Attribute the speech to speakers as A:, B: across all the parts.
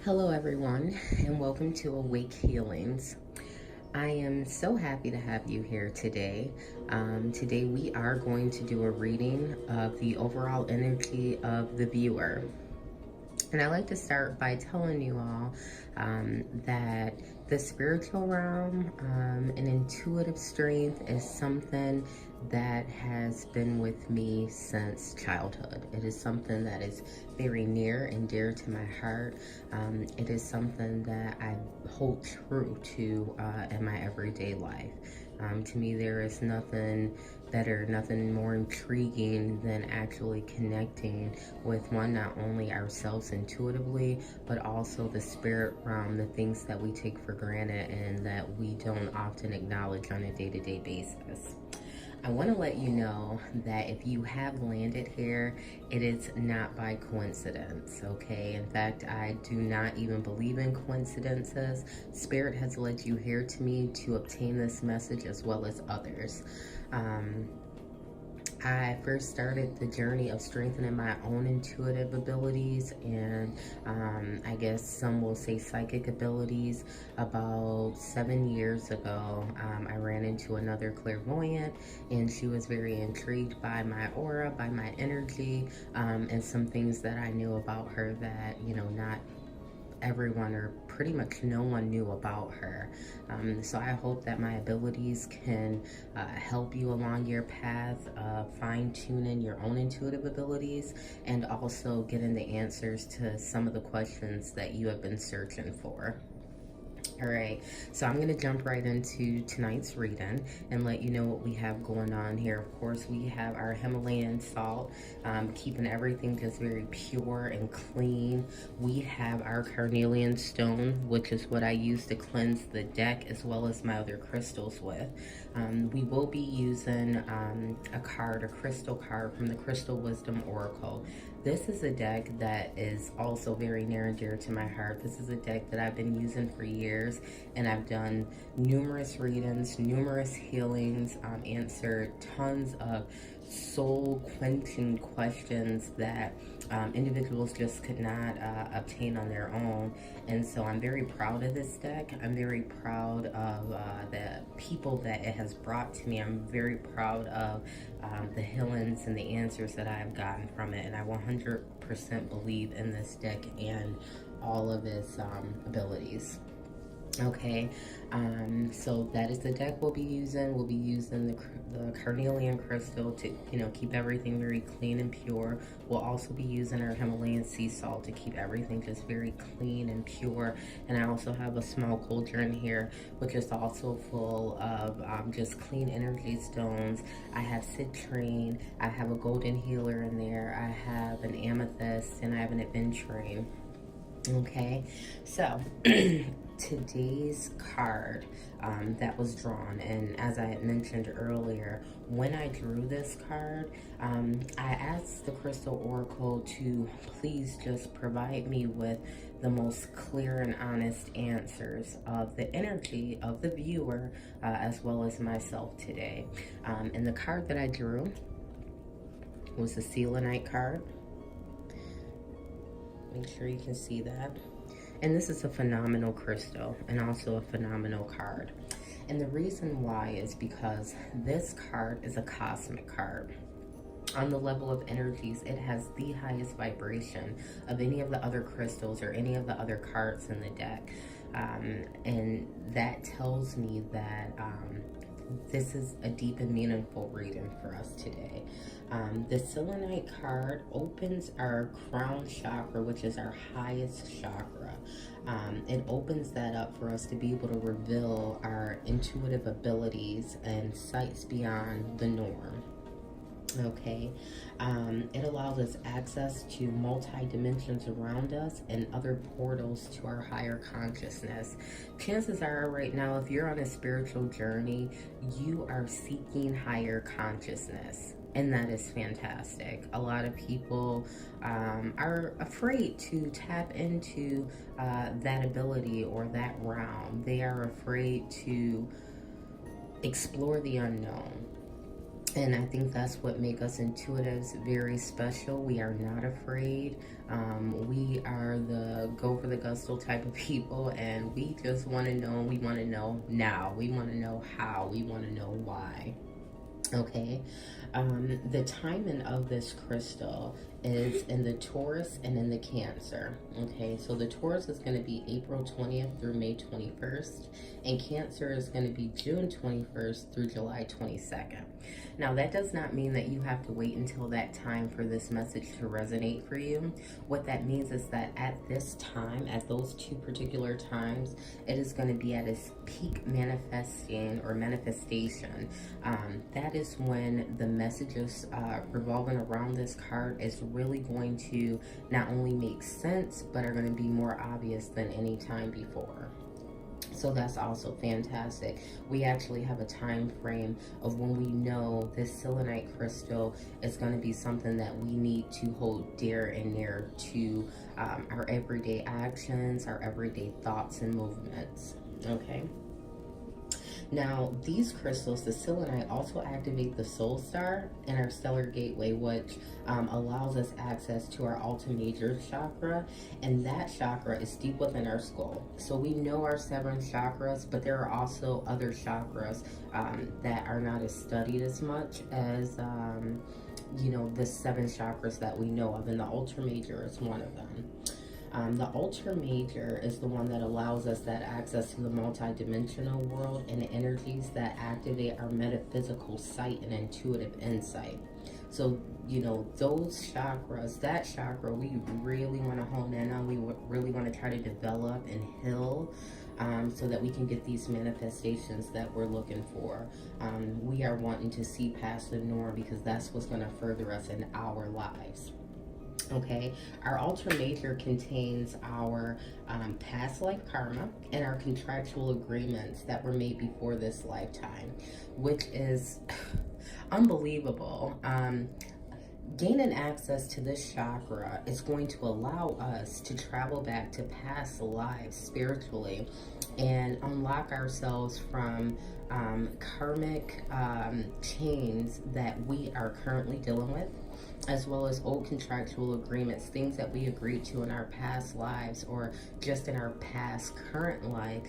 A: Hello, everyone, and welcome to Awake Healings. I am so happy to have you here today. Today, we are going to do a reading of the overall energy of the viewer. And I like to start by telling you all that the spiritual realm and intuitive strength is something that has been with me since childhood. It is something that is very near and dear to my heart. It is something that I hold true to in my everyday life. To me, there is nothing better, nothing more intriguing than actually connecting with not only ourselves intuitively, but also the spirit realm, the things that we take for granted and that we don't often acknowledge on a day-to-day basis. I want to let you know that if you have landed here, it is not by coincidence, okay? In fact, I do not even believe in coincidences. Spirit has led you here to me to obtain this message as well as others. I first started the journey of strengthening my own intuitive abilities and I guess some will say psychic abilities about 7 years ago. I ran into another clairvoyant and she was very intrigued by my aura, by my energy, and some things that I knew about her that, not everyone or pretty much no one knew about her. So I hope that my abilities can help you along your path of fine-tuning your own intuitive abilities and also getting the answers to some of the questions that you have been searching for. All right, so I'm going to jump right into tonight's reading and let you know what we have going on here. Of course, we have our Himalayan salt, keeping everything just very pure and clean. We have our carnelian stone, which is what I use to cleanse the deck as well as my other crystals with. We will be using a crystal card from the Crystal Wisdom Oracle. This is a deck that is also very near and dear to my heart. This is a deck that I've been using for years, and I've done numerous readings, numerous healings, answered tons of soul-quenching questions that individuals just could not obtain on their own. And so I'm very proud of this deck. I'm very proud of the people that it has brought to me. I'm very proud of the healings and the answers that I've gotten from it. And I 100% believe in this deck and all of its abilities. Okay, so that is the deck we'll be using. We'll be using the carnelian crystal to, keep everything very clean and pure. We'll also be using our Himalayan sea salt to keep everything just very clean and pure. And I also have a small cauldron here, which is also full of just clean energy stones. I have citrine, I have a golden healer in there, I have an amethyst, and I have an aventurine. Okay, so today's card that was drawn, and as I had mentioned earlier, when I drew this card, I asked the Crystal Oracle to please just provide me with the most clear and honest answers of the energy of the viewer as well as myself today. And the card that I drew was the Selenite card. Make sure you can see that. And this is a phenomenal crystal and also a phenomenal card. And the reason why is because this card is a cosmic card. On the level of energies, it has the highest vibration of any of the other crystals or any of the other cards in the deck. And that tells me that this is a deep and meaningful reading for us today. The Selenite card opens our crown chakra, which is our highest chakra. It opens that up for us to be able to reveal our intuitive abilities and sights beyond the norm. Okay, it allows us access to multi-dimensions around us and other portals to our higher consciousness. Chances are right now, if you're on a spiritual journey, you are seeking higher consciousness. And that is fantastic. A lot of people are afraid to tap into that ability or that realm. They are afraid to explore the unknown. And I think that's what makes us intuitives very special. We are not afraid We are the go for the gusto type of people, and we just want to know. We want to know now. We want to know how. We want to know why. Okay, the timing of this crystal is in the Taurus and in the Cancer. Okay, so the Taurus is going to be April 20th through May 21st, and Cancer is going to be June 21st through July 22nd. Now, that does not mean that you have to wait until that time for this message to resonate for you. What that means is that at this time, at those two particular times, it is going to be at its peak manifesting or manifestation. That is when the messages revolving around this card is really going to not only make sense, but are going to be more obvious than any time before. So that's also fantastic. We actually have a time frame of when we know this selenite crystal is going to be something that we need to hold dear and near to our everyday actions, our everyday thoughts and movements. Okay. Now, these crystals, the selenite, also activate the soul star and our stellar gateway, which allows us access to our Alta Major chakra, and that chakra is deep within our skull. So we know our 7 chakras, but there are also other chakras that are not as studied as much as you know, the 7 chakras that we know of, and the Ultra Major is one of them. The Ultra Major is the one that allows us that access to the multi-dimensional world and the energies that activate our metaphysical sight and intuitive insight. So, you know, those chakras, that chakra, we really want to hone in on. We really want to try to develop and heal so that we can get these manifestations that we're looking for. We are wanting to see past the norm because that's what's going to further us in our lives. Okay, our Ultra Major contains our past life karma and our contractual agreements that were made before this lifetime, which is unbelievable. Gaining access to this chakra is going to allow us to travel back to past lives spiritually and unlock ourselves from karmic chains that we are currently dealing with, as well as old contractual agreements, things that we agreed to in our past lives or just in our past current life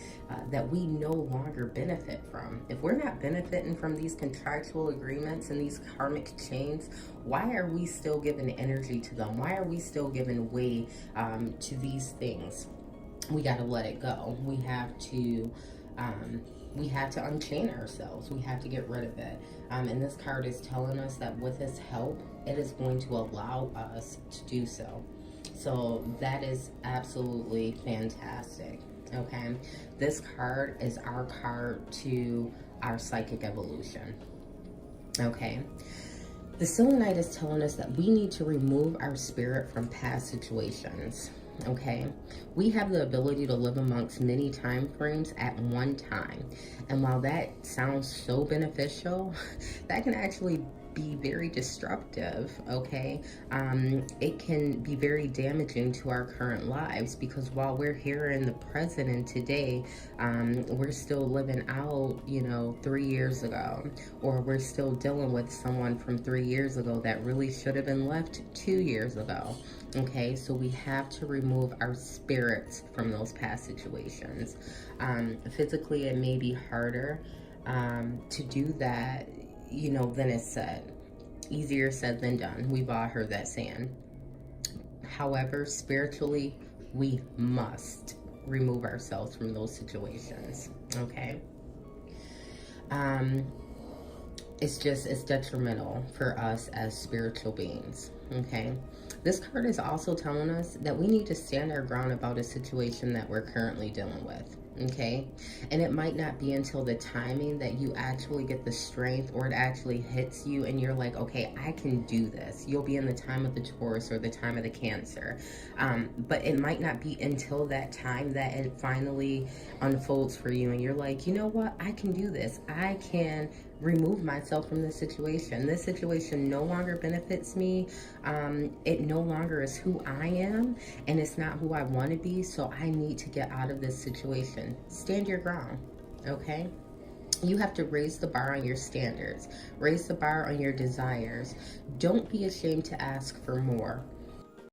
A: that we no longer benefit from. If we're not benefiting from these contractual agreements and these karmic chains, why are we still giving energy to them? Why are we still giving way to these things? We got to let it go. We have to unchain ourselves. We have to get rid of it. And this card is telling us that with his help, it is going to allow us to do so. So that is absolutely fantastic. Okay. This card is our card to our psychic evolution. Okay. The selenite is telling us that we need to remove our spirit from past situations. Okay, we have the ability to live amongst many time frames at one time, and while that sounds so beneficial, that can actually be very destructive. Okay, it can be very damaging to our current lives, because while we're here in the present and today, we're still living out, you know, 3 years ago, or we're still dealing with someone from 3 years ago that really should have been left 2 years ago. Okay, so we have to remove our spirits from those past situations. Physically, it may be harder to do that, you know, than it's said. Easier said than done. We've all heard that saying. However, spiritually, we must remove ourselves from those situations. Okay. It's detrimental for us as spiritual beings. Okay. This card is also telling us that we need to stand our ground about a situation that we're currently dealing with. Okay, and it might not be until the timing that you actually get the strength, or it actually hits you and you're like, okay, I can do this. You'll be in the time of the Taurus or the time of the Cancer, but it might not be until that time that it finally unfolds for you and you're like, you know what, I can do this. I can remove myself from this situation. This situation no longer benefits me. It no longer is who I am, and it's not who I want to be, so I need to get out of this situation. Stand your ground. Okay, you have to raise the bar on your standards, raise the bar on your desires. Don't be ashamed to ask for more.